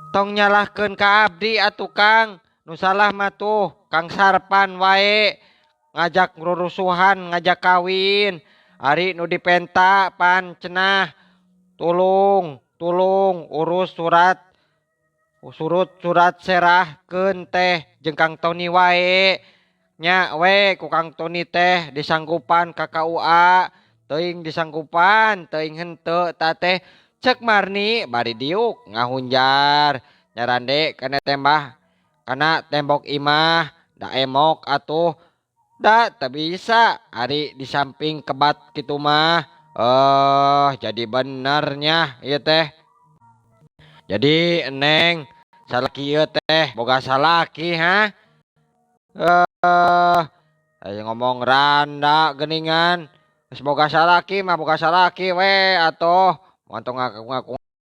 Tong nyalahkeun ka abdi atuh Kang. Nu salah mah tuh Kang Sarpan wae ngajak rurusuhan, ngajak kawin. Ari nu dipenta pan cenah tulung urus surat serahkeun teh jeung Kang Tony wae. Nya we ku Kang Tony teh disanggupan ka KUA, teuing disanggupan, teuing henteu ta teh cek Marni bari diuk ngahunjar nyarande kana tembok imah da emok atuh da teu bisa ari di samping kebat kitu mah. Jadi benernya ieu teh. Jadi Neng salaki ieu teh boga salaki ha. Aya ngomong randa geuningan. Geus boga salaki mah boga salaki we atoh. Montong ngaku-ngaku